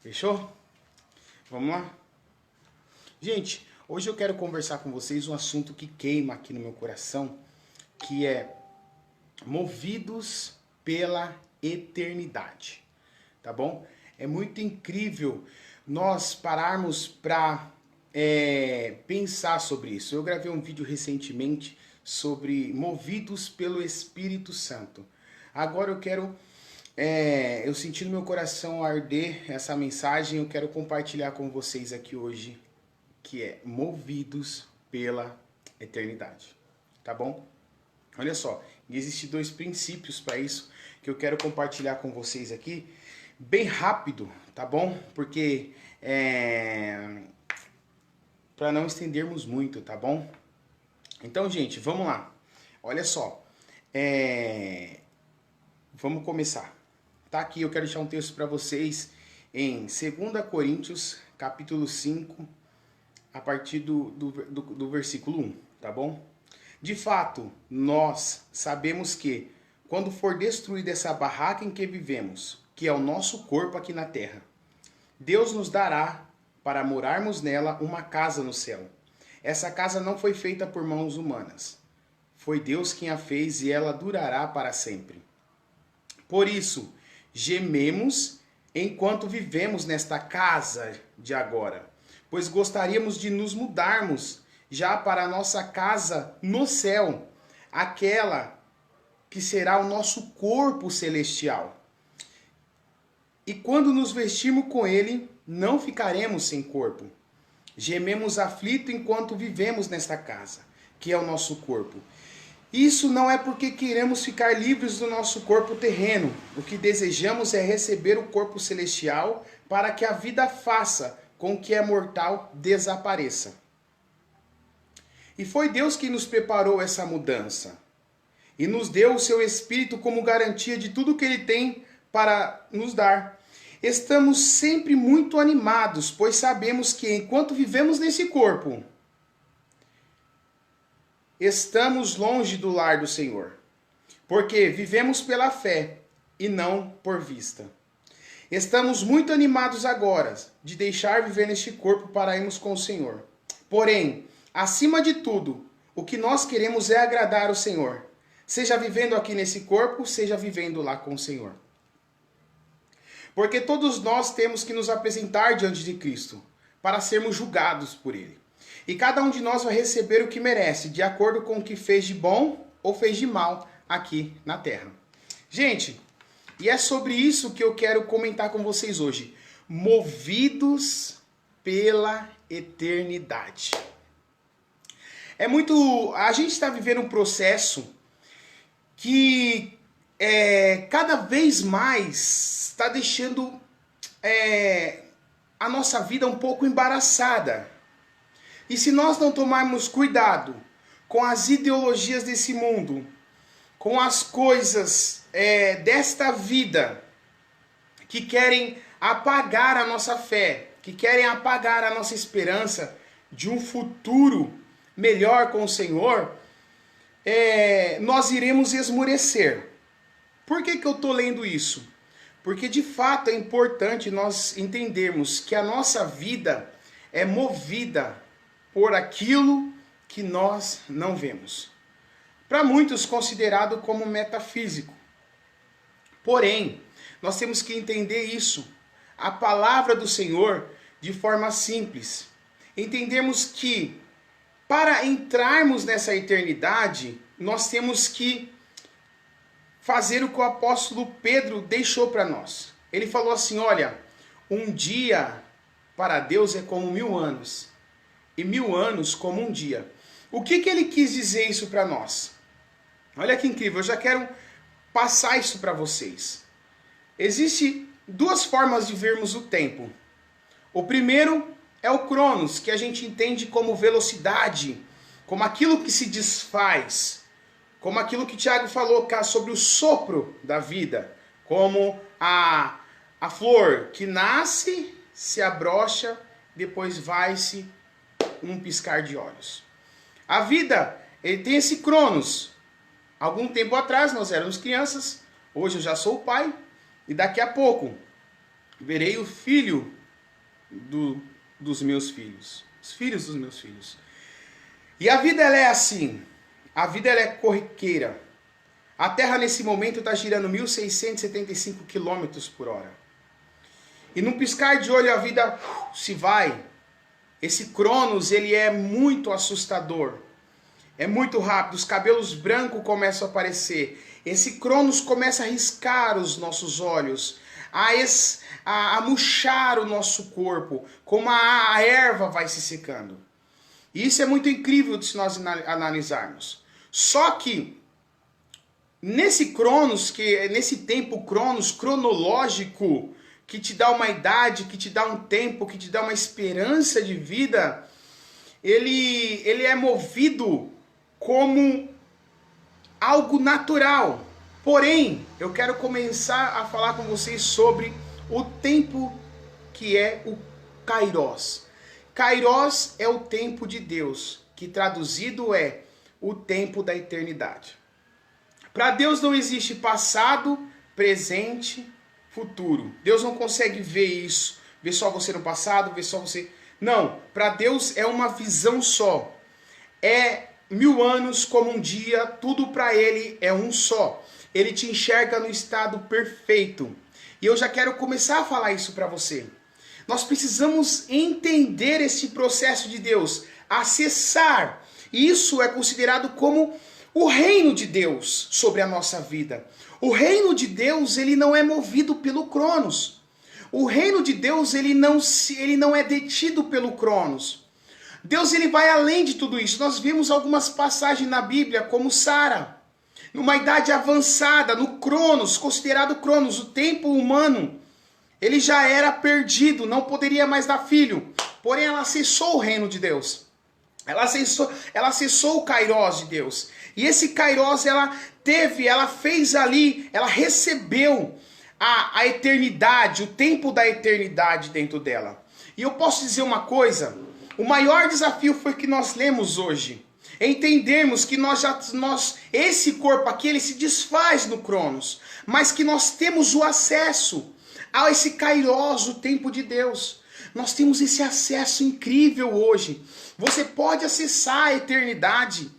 Fechou? Vamos lá? Gente, hoje eu quero conversar com vocês um assunto que queima aqui no meu coração, que é movidos pela eternidade, tá bom? É muito incrível nós pararmos para pensar sobre isso. Eu gravei um vídeo recentemente sobre movidos pelo Espírito Santo. Agora eu quero... eu senti no meu coração arder essa mensagem, eu quero compartilhar com vocês aqui hoje, que é movidos pela eternidade, tá bom? Olha só, existem dois princípios para isso que eu quero compartilhar com vocês aqui, bem rápido, tá bom? Porque, para não estendermos muito, tá bom? Então, gente, vamos lá. Olha só, vamos começar. Tá aqui, eu quero deixar um texto para vocês em 2 Coríntios, capítulo 5, a partir do versículo 1, tá bom? De fato, nós sabemos que, quando for destruída essa barraca em que vivemos, que é o nosso corpo aqui na terra, Deus nos dará, para morarmos nela, uma casa no céu. Essa casa não foi feita por mãos humanas. Foi Deus quem a fez e ela durará para sempre. Por isso, gememos enquanto vivemos nesta casa de agora, pois gostaríamos de nos mudarmos já para a nossa casa no céu, aquela que será o nosso corpo celestial. E quando nos vestirmos com ele, não ficaremos sem corpo. Gememos aflito enquanto vivemos nesta casa, que é o nosso corpo. Isso não é porque queremos ficar livres do nosso corpo terreno. O que desejamos é receber o corpo celestial para que a vida faça com que é mortal desapareça. E foi Deus quem nos preparou essa mudança. E nos deu o seu Espírito como garantia de tudo que Ele tem para nos dar. Estamos sempre muito animados, pois sabemos que enquanto vivemos nesse corpo, estamos longe do lar do Senhor, porque vivemos pela fé e não por vista. Estamos muito animados agora de deixar viver neste corpo para irmos com o Senhor. Porém, acima de tudo, o que nós queremos é agradar o Senhor, seja vivendo aqui nesse corpo, seja vivendo lá com o Senhor. Porque todos nós temos que nos apresentar diante de Cristo, para sermos julgados por Ele. E cada um de nós vai receber o que merece, de acordo com o que fez de bom ou fez de mal aqui na terra. Gente, e é sobre isso que eu quero comentar com vocês hoje. Movidos pela eternidade. A gente está vivendo um processo que cada vez mais está deixando a nossa vida um pouco embaraçada. E se nós não tomarmos cuidado com as ideologias desse mundo, com as coisas desta vida, que querem apagar a nossa fé, que querem apagar a nossa esperança de um futuro melhor com o Senhor, nós iremos esmorecer. Por que eu estou lendo isso? Porque de fato é importante nós entendermos que a nossa vida é movida por aquilo que nós não vemos. Para muitos considerado como metafísico. Porém, nós temos que entender isso. A palavra do Senhor de forma simples. Entendermos que para entrarmos nessa eternidade, nós temos que fazer o que o apóstolo Pedro deixou para nós. Ele falou assim, olha, um dia para Deus é como 1000 anos. E 1000 anos como um dia. O que ele quis dizer isso para nós? Olha que incrível, eu já quero passar isso para vocês. Existem duas formas de vermos o tempo. O primeiro é o Cronos, que a gente entende como velocidade, como aquilo que se desfaz, como aquilo que Tiago falou sobre o sopro da vida, como a flor que nasce, se abrocha, depois vai-se um piscar de olhos. A vida, ele tem esse Cronos. Algum tempo atrás nós éramos crianças, hoje eu já sou pai, e daqui a pouco verei o filho dos meus filhos. Os filhos dos meus filhos. E a vida, ela é assim. A vida, ela é corriqueira. A Terra, nesse momento, está girando 1.675 km por hora. E num piscar de olho, a vida se vai. Esse Cronos, ele é muito assustador. É muito rápido. Os cabelos brancos começam a aparecer. Esse Cronos começa a riscar os nossos olhos. A murchar o nosso corpo. Como a erva vai se secando. E isso é muito incrível se nós analisarmos. Só que nesse Cronos, nesse tempo Cronos cronológico, que te dá uma idade, que te dá um tempo, que te dá uma esperança de vida, ele é movido como algo natural. Porém, eu quero começar a falar com vocês sobre o tempo que é o Kairos. Kairos é o tempo de Deus, que traduzido é o tempo da eternidade. Para Deus não existe passado, presente, futuro. Deus não consegue ver isso, ver só você no passado, ver só você... Não, para Deus é uma visão só. É 1000 anos como um dia, tudo para Ele é um só. Ele te enxerga no estado perfeito. E eu já quero começar a falar isso para você. Nós precisamos entender esse processo de Deus, acessar. Isso é considerado como o reino de Deus sobre a nossa vida. O reino de Deus, ele não é movido pelo Cronos. O reino de Deus, ele não é detido pelo Cronos. Deus, ele vai além de tudo isso. Nós vimos algumas passagens na Bíblia, como Sara, numa idade avançada, no Cronos, considerado Cronos, o tempo humano, ele já era perdido, não poderia mais dar filho. Porém, ela acessou o reino de Deus. Ela acessou o Kairos de Deus. E esse Kairos, ela fez ali, ela recebeu a eternidade, o tempo da eternidade dentro dela. E eu posso dizer uma coisa, o maior desafio foi que nós lemos hoje. Entendermos que esse corpo aqui, ele se desfaz no Cronos, mas que nós temos o acesso a esse Kairos, o tempo de Deus. Nós temos esse acesso incrível hoje. Você pode acessar a eternidade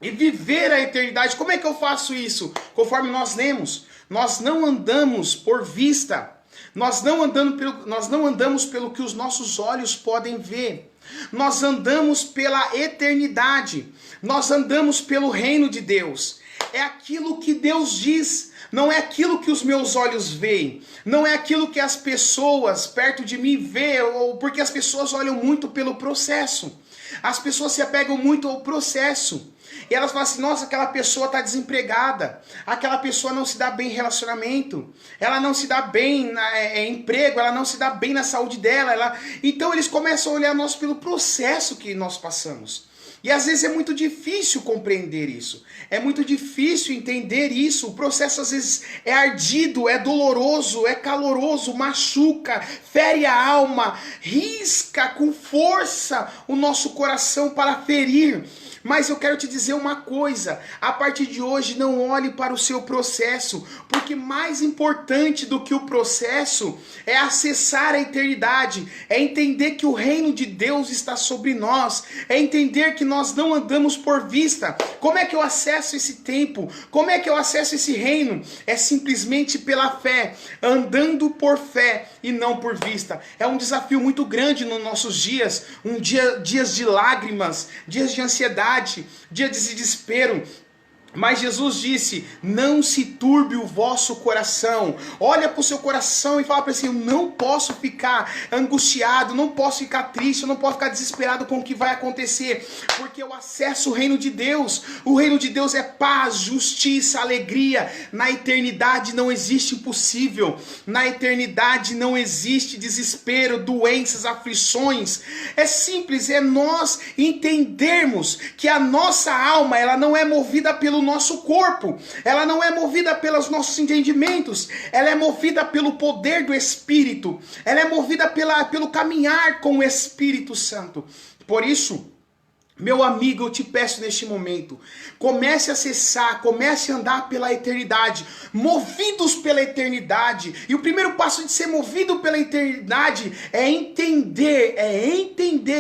e viver a eternidade. Como é que eu faço isso? Conforme nós lemos, nós não andamos por vista. Nós não andamos pelo que os nossos olhos podem ver. Nós andamos pela eternidade. Nós andamos pelo reino de Deus. É aquilo que Deus diz. Não é aquilo que os meus olhos veem. Não é aquilo que as pessoas perto de mim veem. Ou porque as pessoas olham muito pelo processo. As pessoas se apegam muito ao processo. E elas falam assim, nossa, aquela pessoa está desempregada. Aquela pessoa não se dá bem em relacionamento. Ela não se dá bem em emprego. Ela não se dá bem na saúde dela. Então eles começam a olhar nós pelo processo que nós passamos. E às vezes é muito difícil compreender isso. É muito difícil entender isso. O processo às vezes é ardido, é doloroso, é caloroso, machuca, fere a alma, risca com força o nosso coração para ferir. Mas eu quero te dizer uma coisa, a partir de hoje não olhe para o seu processo, porque mais importante do que o processo é acessar a eternidade, é entender que o reino de Deus está sobre nós, é entender que nós não andamos por vista. Como é que eu acesso esse tempo? Como é que eu acesso esse reino? É simplesmente pela fé, andando por fé e não por vista. É um desafio muito grande nos nossos dias, dias de lágrimas, dias de ansiedade, dia de desespero. Mas Jesus disse, não se turbe o vosso coração. Olha para o seu coração e fala para ele assim, eu não posso ficar angustiado, não posso ficar triste, eu não posso ficar desesperado com o que vai acontecer, porque eu acesso o reino de Deus. O reino de Deus é paz, justiça, alegria. Na eternidade não existe impossível. Na eternidade não existe desespero, doenças, aflições. É simples, é nós entendermos que a nossa alma, ela não é movida pelo nosso corpo, ela não é movida pelos nossos entendimentos, ela é movida pelo poder do Espírito, ela é movida pelo caminhar com o Espírito Santo. Por isso, Meu amigo, eu te peço neste momento, comece a acessar, comece a andar pela eternidade, movidos pela eternidade. E o primeiro passo de ser movido pela eternidade é entender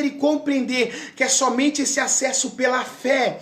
e compreender que é somente esse acesso pela fé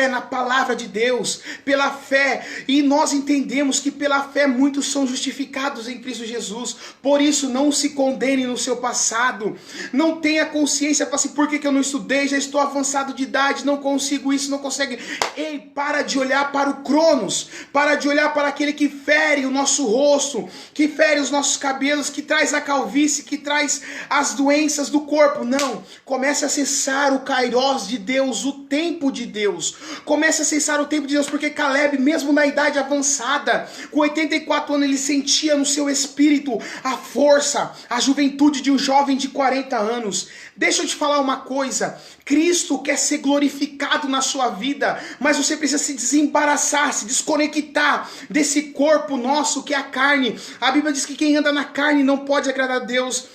na palavra de Deus, pela fé. E nós entendemos que pela fé muitos são justificados em Cristo Jesus. Por isso, não se condene no seu passado, não tenha consciência, fala assim, por que eu não estudei, já estou avançado de idade, não consigo isso, não consegue. Ei, para de olhar para o Cronos, para de olhar para aquele que fere o nosso rosto, que fere os nossos cabelos, que traz a calvície, que traz as doenças do corpo. Não, comece a acessar o Kairos de Deus, o tempo de Deus. Comece a acessar o tempo de Deus, porque Caleb, mesmo na idade avançada, com 84 anos, ele sentia no seu espírito a força, a juventude de um jovem de 40 anos. Deixa eu te falar uma coisa, Cristo quer ser glorificado na sua vida, mas você precisa se desembaraçar, se desconectar desse corpo nosso que é a carne. A Bíblia diz que quem anda na carne não pode agradar a Deus.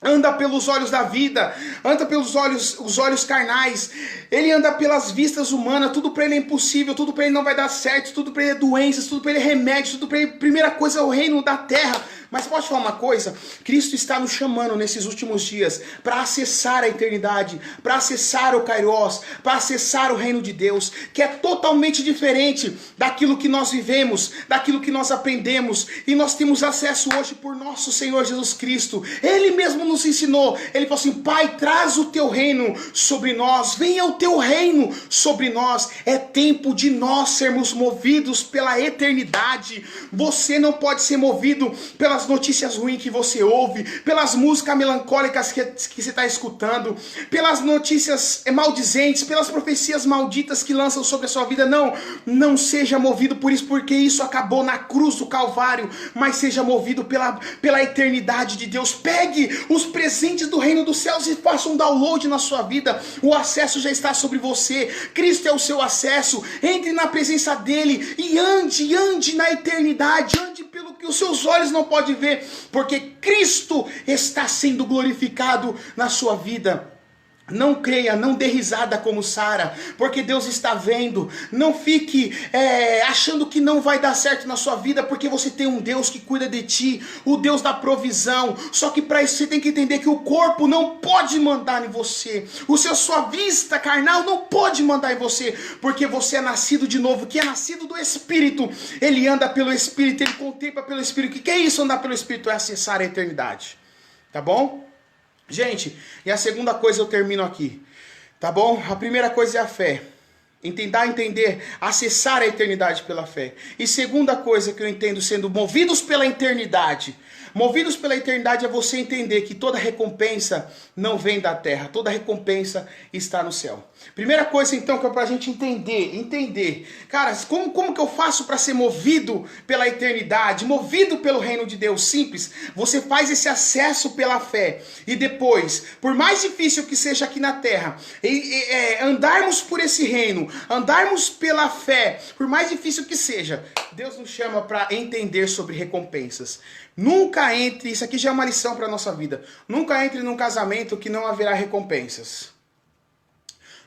Anda pelos olhos da vida, anda pelos os olhos carnais, ele anda pelas vistas humanas, tudo para ele é impossível, tudo para ele não vai dar certo, tudo para ele é doenças, tudo para ele é remédio, tudo para ele, primeira coisa é o reino da terra. Mas pode falar uma coisa, Cristo está nos chamando nesses últimos dias para acessar a eternidade, para acessar o Kairos, para acessar o reino de Deus, que é totalmente diferente daquilo que nós vivemos, daquilo que nós aprendemos, e nós temos acesso hoje por nosso Senhor Jesus Cristo. Ele mesmo nos ensinou, ele falou assim, Pai, traz o teu reino sobre nós, venha o teu reino sobre nós. É tempo de nós sermos movidos pela eternidade. Você não pode ser movido pelas notícias ruins que você ouve, pelas músicas melancólicas que você está escutando, pelas notícias maldizentes, pelas profecias malditas que lançam sobre a sua vida. Não seja movido por isso, porque isso acabou na cruz do Calvário, mas seja movido pela eternidade de Deus. Pegue os presentes do reino dos céus e faça um download na sua vida. O acesso já está sobre você, Cristo é o seu acesso. Entre na presença dele e ande na eternidade, ande pelo que os seus olhos não podem ver, porque Cristo está sendo glorificado na sua vida. Não creia, não dê risada como Sara, porque Deus está vendo. Não fique achando que não vai dar certo na sua vida, porque você tem um Deus que cuida de ti, o Deus da provisão. Só que para isso você tem que entender que o corpo não pode mandar em você, sua vista carnal não pode mandar em você, porque você é nascido de novo. Que é nascido do Espírito, ele anda pelo Espírito, ele contempla pelo Espírito. O que é isso, andar pelo Espírito? É acessar a eternidade, tá bom? Gente, e a segunda coisa eu termino aqui, tá bom? A primeira coisa é a fé. Entender, acessar a eternidade pela fé. E segunda coisa que eu entendo sendo movidos pela eternidade. Movidos pela eternidade é você entender que toda recompensa não vem da terra, toda recompensa está no céu. Primeira coisa então que é pra gente entender. Cara, como que eu faço para ser movido pela eternidade, movido pelo reino de Deus? Simples, você faz esse acesso pela fé. E depois, por mais difícil que seja aqui na terra, andarmos por esse reino, andarmos pela fé, por mais difícil que seja, Deus nos chama para entender sobre recompensas. Nunca entre, isso aqui já é uma lição para a nossa vida, nunca entre num casamento que não haverá recompensas.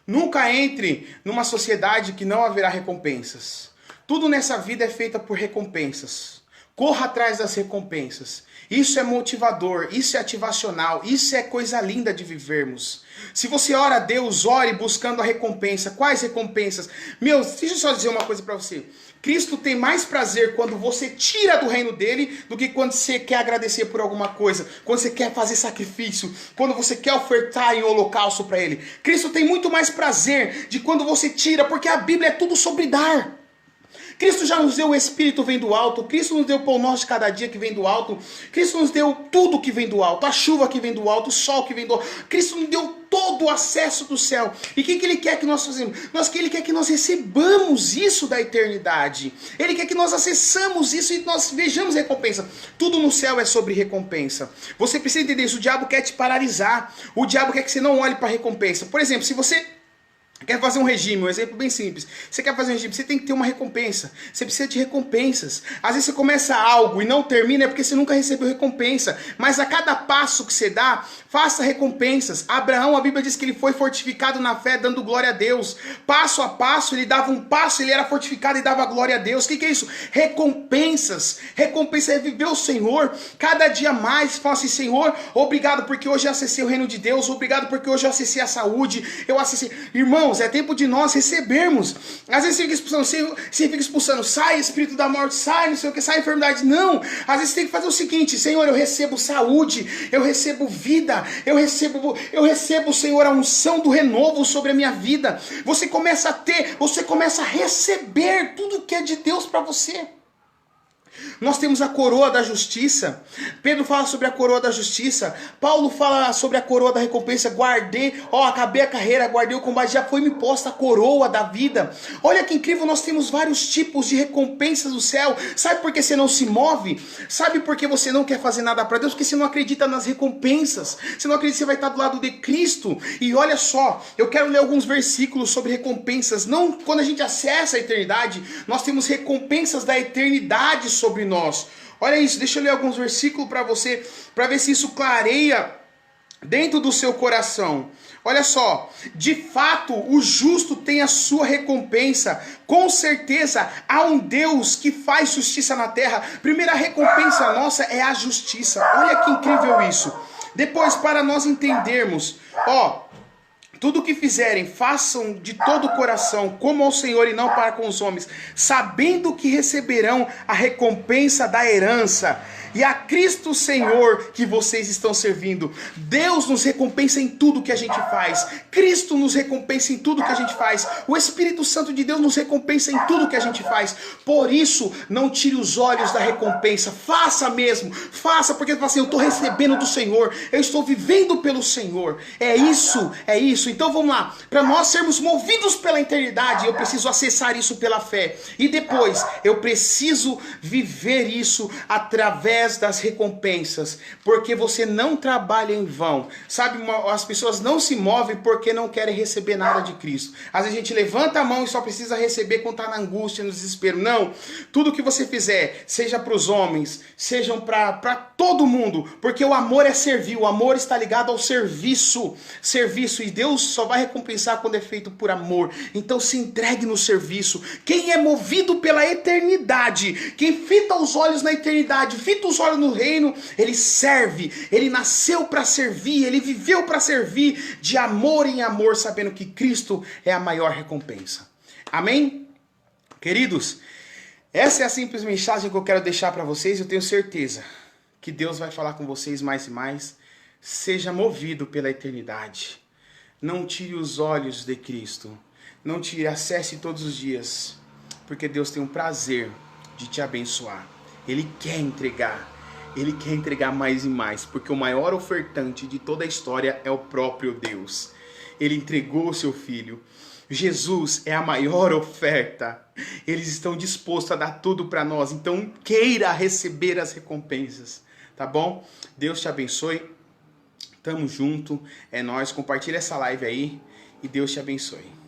Nunca entre numa sociedade que não haverá recompensas. Tudo nessa vida é feita por recompensas. Corra atrás das recompensas. Isso é motivador, isso é ativacional, isso é coisa linda de vivermos. Se você ora a Deus, ore buscando a recompensa. Quais recompensas? Deixa eu só dizer uma coisa para você. Cristo tem mais prazer quando você tira do reino dele do que quando você quer agradecer por alguma coisa, quando você quer fazer sacrifício, quando você quer ofertar em holocausto para ele. Cristo tem muito mais prazer de quando você tira, porque a Bíblia é tudo sobre dar. Cristo já nos deu o Espírito vem do alto, Cristo nos deu o pão nosso de cada dia que vem do alto, Cristo nos deu tudo que vem do alto, a chuva que vem do alto, o sol que vem do alto, Cristo nos deu todo o acesso do céu. E o que Ele quer que nós façamos? Ele quer que nós recebamos isso da eternidade, Ele quer que nós acessamos isso e nós vejamos recompensa. Tudo no céu é sobre recompensa. Você precisa entender isso, o diabo quer te paralisar, o diabo quer que você não olhe para a recompensa. Por exemplo, se você Quer fazer um regime, um exemplo bem simples. Você quer fazer um regime, você tem que ter uma recompensa. Você precisa de recompensas. Às vezes você começa algo e não termina, é porque você nunca recebeu recompensa. Mas a cada passo que você dá, faça recompensas. Abraão, a Bíblia diz que ele foi fortificado na fé, dando glória a Deus. Passo a passo, ele dava um passo, ele era fortificado e dava glória a Deus. O que é isso? Recompensas. Recompensa é viver o Senhor cada dia mais. Fala assim, Senhor, obrigado porque hoje eu acessei o reino de Deus. Obrigado porque hoje eu acessei a saúde. Eu acessei... Irmãos, é tempo de nós recebermos. Às vezes você fica expulsando, sai espírito da morte, sai não sei o que, sai enfermidade. Não, às vezes você tem que fazer o seguinte: Senhor, eu recebo saúde, eu recebo vida, eu recebo, Senhor, a unção do renovo sobre a minha vida. Você começa a receber tudo que é de Deus para você. Nós temos a coroa da justiça. Pedro fala sobre a coroa da justiça. Paulo fala sobre a coroa da recompensa. Acabei a carreira, guardei o combate, já foi me posta a coroa da vida. Olha que incrível, nós temos vários tipos de recompensas do céu. Sabe por que você não se move? Sabe por que você não quer fazer nada para Deus? Porque você não acredita nas recompensas. Você não acredita que você vai estar do lado de Cristo. E olha só, eu quero ler alguns versículos sobre recompensas. Não, quando a gente acessa a eternidade, nós temos recompensas da eternidade sobre nós. Olha isso, deixa eu ler alguns versículos para você, para ver se isso clareia dentro do seu coração. Olha só, de fato o justo tem a sua recompensa. Com certeza há um Deus que faz justiça na terra. Primeira recompensa nossa é a justiça. Olha que incrível isso. Depois, para nós entendermos, tudo o que fizerem, façam de todo o coração, como ao Senhor e não para com os homens, sabendo que receberão a recompensa da herança. E a Cristo Senhor que vocês estão servindo. Deus nos recompensa em tudo que a gente faz. Cristo nos recompensa em tudo que a gente faz. O Espírito Santo de Deus nos recompensa em tudo que a gente faz. Por isso, não tire os olhos da recompensa. Faça mesmo. Faça, porque assim, eu estou recebendo do Senhor. Eu estou vivendo pelo Senhor. É isso, é isso. Então vamos lá. Para nós sermos movidos pela eternidade, eu preciso acessar isso pela fé. E depois, eu preciso viver isso através das recompensas, porque você não trabalha em vão. Sabe, as pessoas não se movem porque não querem receber nada de Cristo. Às vezes a gente levanta a mão e só precisa receber quando está na angústia, no desespero. Não, tudo que você fizer, seja para os homens, sejam para todo mundo, porque o amor é servir, o amor está ligado ao serviço, e Deus só vai recompensar quando é feito por amor. Então se entregue no serviço. Quem é movido pela eternidade, quem fita os olhos na eternidade, fita os olhos no reino, ele serve, ele nasceu para servir, ele viveu para servir de amor em amor, sabendo que Cristo é a maior recompensa. Amém? Queridos, essa é a simples mensagem que eu quero deixar para vocês. Eu tenho certeza que Deus vai falar com vocês mais e mais. Seja movido pela eternidade. Não tire os olhos de Cristo. Não tire, acesse todos os dias, porque Deus tem um prazer de te abençoar. Ele quer entregar mais e mais, porque o maior ofertante de toda a história é o próprio Deus. Ele entregou o seu Filho. Jesus é a maior oferta. Eles estão dispostos a dar tudo para nós, então queira receber as recompensas, tá bom? Deus te abençoe. Tamo junto, é nóis. Compartilha essa live aí e Deus te abençoe.